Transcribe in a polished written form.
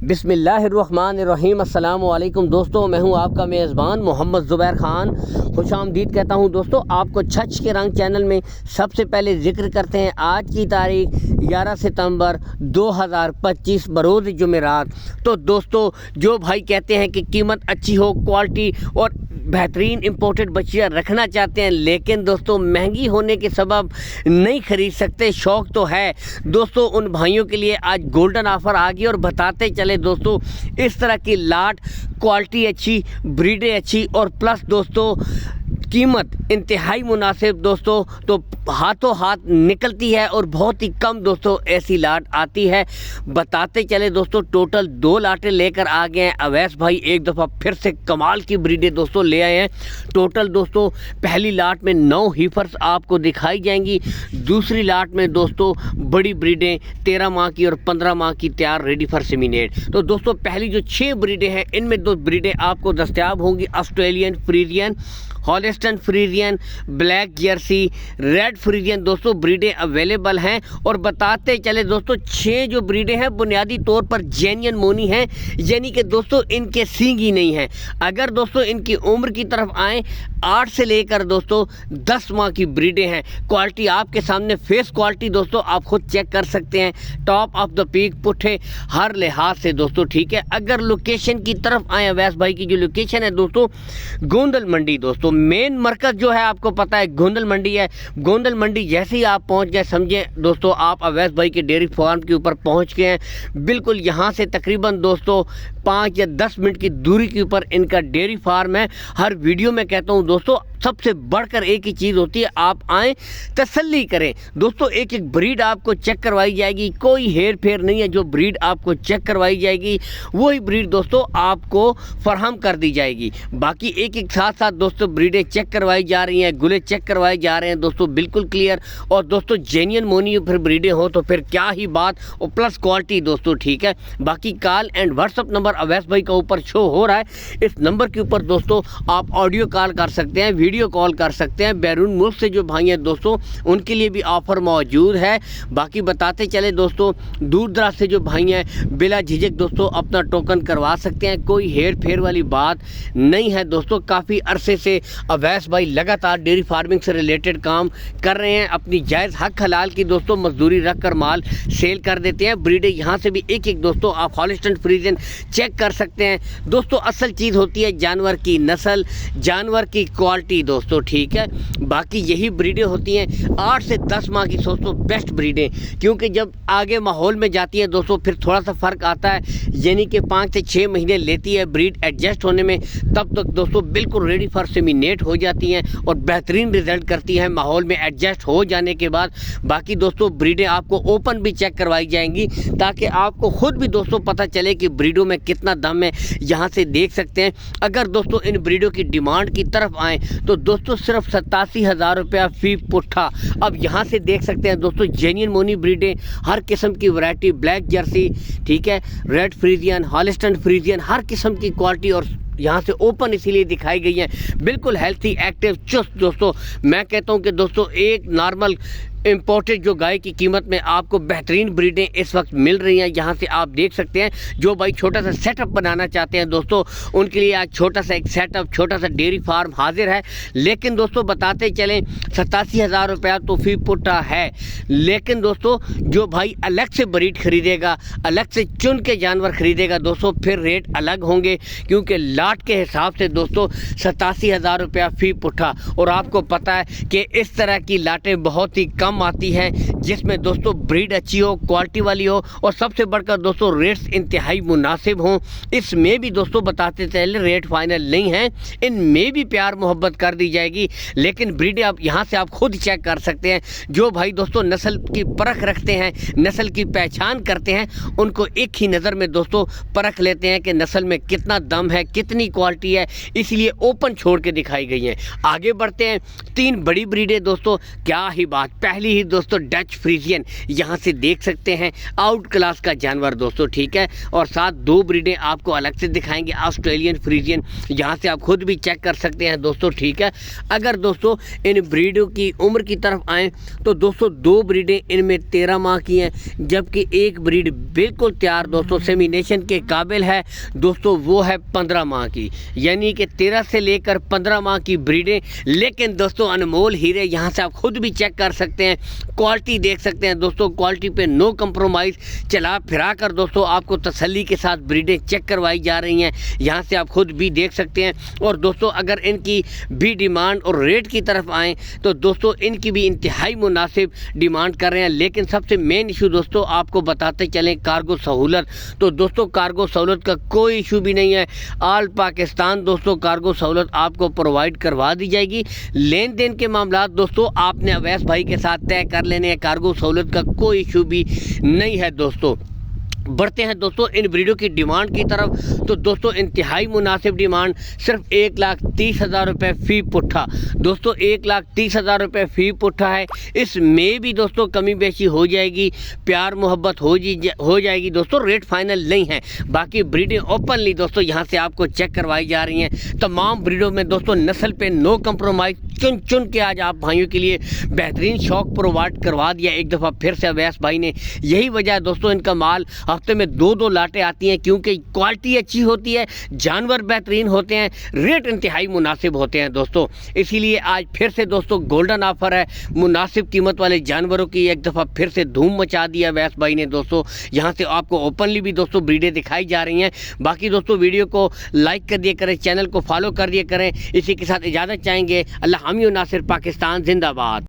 बिस्मिल्लाहिर्रहमानिर्रहीम। अस्सलामु अलैकुम दोस्तों, मैं हूं आपका मेज़बान मोहम्मद ज़ुबैर ख़ान। खुशामदीद कहता हूं दोस्तों आपको। छछ के रंग चैनल में सबसे पहले ज़िक्र करते हैं आज की तारीख 11 सितंबर 2025 बरोज़ जुमेरात। तो दोस्तों जो भाई कहते हैं कि कीमत अच्छी हो, क्वालिटी और बेहतरीन इंपोर्टेड बच्चियाँ रखना चाहते हैं, लेकिन दोस्तों महंगी होने के सबब नहीं ख़रीद सकते, शौक़ तो है दोस्तों, उन भाइयों के लिए आज गोल्डन ऑफ़र आ गई। और बताते चले दोस्तों, इस तरह की लाट, क्वालिटी अच्छी, ब्रीडें अच्छी और प्लस दोस्तों कीमत इंतहाई मुनासिब दोस्तों, तो हाथों हाथ निकलती है और बहुत ही कम दोस्तों ऐसी लाट आती है। बताते चले दोस्तों, टोटल 2 लाटें लेकर आ गए हैं अवैस भाई। एक दफ़ा फिर से कमाल की ब्रीडें दोस्तों ले आए हैं। टोटल दोस्तों पहली लाट में 9 हीफर्स आपको दिखाई जाएंगी। दूसरी लाट में दोस्तों बड़ी ब्रीडें 13 माह की और 15 माह की तैयार रेडी फॉर सेमिनेट। तो दोस्तों पहली जो 6 ब्रीडें हैं, इनमें 2 ब्रीडें आपको दस्तयाब होंगी। Australian Friesian, हॉलिस्टन Friesian, black Jersey, red Friesian दोस्तों ब्रीडें अवेलेबल हैं। और बताते चले दोस्तों 6 जो ब्रीडें हैं बुनियादी तौर पर जेन्युइन मोनी हैं, यानी कि दोस्तों इनके सींग ही नहीं हैं। अगर दोस्तों इनकी उम्र की तरफ आएँ, 8 से लेकर दोस्तों 10 माह की ब्रीडें हैं। क्वालिटी आपके सामने, फेस क्वालिटी दोस्तों आप खुद चेक कर सकते हैं, टॉप ऑफ द पीक पुट्ठे हर लिहाज से दोस्तों, ठीक है। अगर लोकेशन की तरफ आए, अवैस भाई की जो लोकेशन है दोस्तों गोंदल मंडी दोस्तों, मेन मरकज़ जो है आपको पता है गोंदल मंडी है। गोंदल मंडी जैसे ही आप पहुंच गए, समझे दोस्तों आप अवैस भाई के डेयरी फार्म के ऊपर पहुंच गए हैं। बिल्कुल यहाँ से तकरीबन दोस्तों 5 या 10 मिनट की दूरी के ऊपर इनका डेयरी फार्म है। हर वीडियो में कहता हूँ दोस्तों, सबसे बढ़कर एक ही चीज़ होती है, आप आएँ तसल्ली करें दोस्तों। एक एक ब्रीड आपको चेक करवाई जाएगी, कोई हेर फेर नहीं है। जो ब्रीड आपको चेक करवाई जाएगी वही ब्रीड दोस्तों आपको फराहम कर दी जाएगी। बाकी एक एक साथ साथ दोस्तों ब्रीडें चेक करवाई जा रही हैं, गुले चेक करवाए जा रहे हैं दोस्तों, बिल्कुल क्लियर। और दोस्तों जेन्युइन मोनी फिर ब्रीडें हो तो फिर क्या ही बात, और प्लस क्वालिटी दोस्तों, ठीक है। बाकी call and WhatsApp number Awais भाई का ऊपर शो हो रहा है, इस नंबर के ऊपर दोस्तों आप ऑडियो कॉल कर सकते हैं, वीडियो कॉल कर सकते हैं। बैरून मुल्क से जो भाई हैं दोस्तों उनके लिए भी ऑफ़र मौजूद है। बाकी बताते चले दोस्तों, दूर दराज से जो भाई हैं बिला झिझक दोस्तों अपना टोकन करवा सकते हैं, कोई हेर फेर वाली बात नहीं है दोस्तों। काफ़ी अरसे से अवैस भाई लगातार डेयरी फार्मिंग से रिलेटेड काम कर रहे हैं, अपनी जायज़ हक हलाल की दोस्तों मजदूरी रख कर माल सेल कर देते हैं। ब्रीडें यहाँ से भी एक एक दोस्तों आप हॉलिस्टन फ्रीजियन चेक कर सकते हैं दोस्तों। असल चीज़ होती है जानवर की नस्ल, जानवर की क्वालिटी दोस्तों, ठीक है। बाकी यही ब्रीडें होती हैं 8 से 10 माह की दोस्तों बेस्ट ब्रीडें, क्योंकि जब आगे माहौल में जाती है दोस्तों फिर थोड़ा सा फ़र्क आता है, यानी कि 5 से 6 महीने लेती है ब्रीड एडजस्ट होने में, तब तक दोस्तों बिल्कुल रेडी फॉर सेमिनेट हो जाती हैं और बेहतरीन रिजल्ट करती हैं माहौल में एडजस्ट हो जाने के बाद। बाकी दोस्तों ब्रीडें आपको ओपन भी चेक करवाई जाएंगी ताकि आपको खुद भी दोस्तों पता चले कि ब्रीडों में कितना दम है, यहाँ से देख सकते हैं। अगर दोस्तों इन ब्रीडों की डिमांड की तरफ आएँ तो दोस्तों सिर्फ 87,000 रुपया फी पुट्ठा। अब यहाँ से देख सकते हैं दोस्तों जेन्युइन मोनी ब्रीडें, हर किस्म की वैरायटी, ब्लैक जर्सी, ठीक है, रेड फ्रीजियन, हॉलिस्टन फ्रीजियन, हर किस्म की क्वालिटी और यहाँ से ओपन इसीलिए दिखाई गई है, बिल्कुल हेल्थी, एक्टिव, चुस्त दोस्तों। मैं कहता हूँ कि दोस्तों एक नॉर्मल इंपोर्टेड जो गाय की कीमत में आपको बेहतरीन ब्रीडें इस वक्त मिल रही हैं। यहाँ से आप देख सकते हैं, जो भाई छोटा सा सेटअप बनाना चाहते हैं दोस्तों उनके लिए आज छोटा सा एक सेटअप, छोटा सा डेयरी फार्म हाजिर है। लेकिन दोस्तों बताते चलें 87,000 रुपया तो फी पुट्टा है, लेकिन दोस्तों जो भाई अलग से ब्रीड खरीदेगा, अलग से चुन के जानवर खरीदेगा दोस्तों, फिर रेट अलग होंगे, क्योंकि लाट के हिसाब से दोस्तों 87,000 रुपया फी पुट्ठा। और आपको पता है कि इस तरह की लाटें बहुत ही कम आती है जिसमें दोस्तों ब्रीड अच्छी हो, क्वालिटी वाली हो और सबसे बढ़कर दोस्तों रेट्स इंतहाई मुनासिब हों। इसमें भी दोस्तों बताते चले रेट फाइनल नहीं है, इनमें भी प्यार मोहब्बत कर दी जाएगी। लेकिन ब्रीडें आप यहाँ से आप खुद चेक कर सकते हैं। जो भाई दोस्तों नस्ल की परख रखते हैं, नस्ल की पहचान करते हैं, उनको एक ही नज़र में दोस्तों परख लेते हैं कि नस्ल में कितना दम है, कितनी क्वालिटी है, इसलिए ओपन छोड़ के दिखाई गई हैं। आगे बढ़ते हैं, 3 बड़ी ब्रीडें दोस्तों, क्या ही बात। पहली वाली ही दोस्तों डच फ्रीजियन, यहाँ से देख सकते हैं आउट क्लास का जानवर दोस्तों, ठीक है। और साथ 2 ब्रीडें आपको अलग से दिखाएंगे, ऑस्ट्रेलियन फ्रीजियन, यहाँ से आप खुद भी चेक कर सकते हैं दोस्तों, ठीक है। अगर दोस्तों इन ब्रीडों की उम्र की तरफ आएँ तो दोस्तों 2 ब्रीडें इनमें 13 माह की हैं, जबकि एक ब्रीड बिल्कुल तैयार दोस्तों सेमिनेशन के काबिल है दोस्तों, वो है 15 माह की, यानी कि 13 से लेकर 15 माह की ब्रीडें। लेकिन दोस्तों अनमोल हीरे, यहाँ से आप खुद भी चेक कर सकते हैं, क्वालिटी देख सकते हैं दोस्तों, क्वालिटी पे नो कंप्रोमाइज़, चला फिरा कर दोस्तों आपको तसल्ली के साथ ब्रीडें चेक करवाई जा रही हैं, यहाँ से आप खुद भी देख सकते हैं। और दोस्तों अगर इनकी भी डिमांड और रेट की तरफ आएँ तो दोस्तों इनकी भी इंतहाई मुनासिब डिमांड कर रहे हैं। लेकिन सबसे मेन इशू दोस्तों आपको बताते चलें कार्गो सहूलत, तो दोस्तों कार्गो सहूलत का कोई इशू भी नहीं है, ऑल पाकिस्तान दोस्तों कार्गो सहूलत आपको प्रोवाइड करवा दी जाएगी। लेन देन के मामला दोस्तों आपने अवैस भाई के साथ तय कर लेने हैं, कार्गो सहूलत का कोई इशू भी नहीं है दोस्तों। बढ़ते हैं दोस्तों इन ब्रीडों की डिमांड की तरफ, तो दोस्तों इंतहाई मुनासिब डिमांड, सिर्फ 1,30,000 रुपये फ़ी पुट्ठा दोस्तों, 1,30,000 रुपये फ़ी पुट्ठा है। इसमें भी दोस्तों कमी बेशी हो जाएगी, प्यार मोहब्बत हो जाएगी दोस्तों, रेट फाइनल नहीं है। बाकी ब्रीडें ओपनली दोस्तों यहाँ से आपको चेक करवाई जा रही हैं। तमाम ब्रीडों में दोस्तों नस्ल पे नो कंप्रोमाइज़, चुन चुन के आज आप भाइयों के लिए बेहतरीन शौक प्रोवाइड करवा दिया एक दफ़ा फिर से अवैस भाई ने। यही वजह है दोस्तों इनका माल हफ्ते में 2-2 लाटें आती हैं, क्योंकि क्वालिटी अच्छी होती है, जानवर बेहतरीन होते हैं, रेट इंतहाई मुनासिब होते हैं दोस्तों। इसीलिए आज फिर से दोस्तों गोल्डन ऑफर है, मुनासिब कीमत वाले जानवरों की एक दफ़ा फिर से धूम मचा दिया अवैस भाई ने दोस्तों। यहाँ से आपको ओपनली भी दोस्तों ब्रीडें दिखाई जा रही हैं। बाकी दोस्तों वीडियो को लाइक कर दिया करें, चैनल को फॉलो कर दिया करें। इसी के साथ इजाज़त चाहेंगे। अल्लाह हामी और नासिर, पाकिस्तान जिंदाबाद।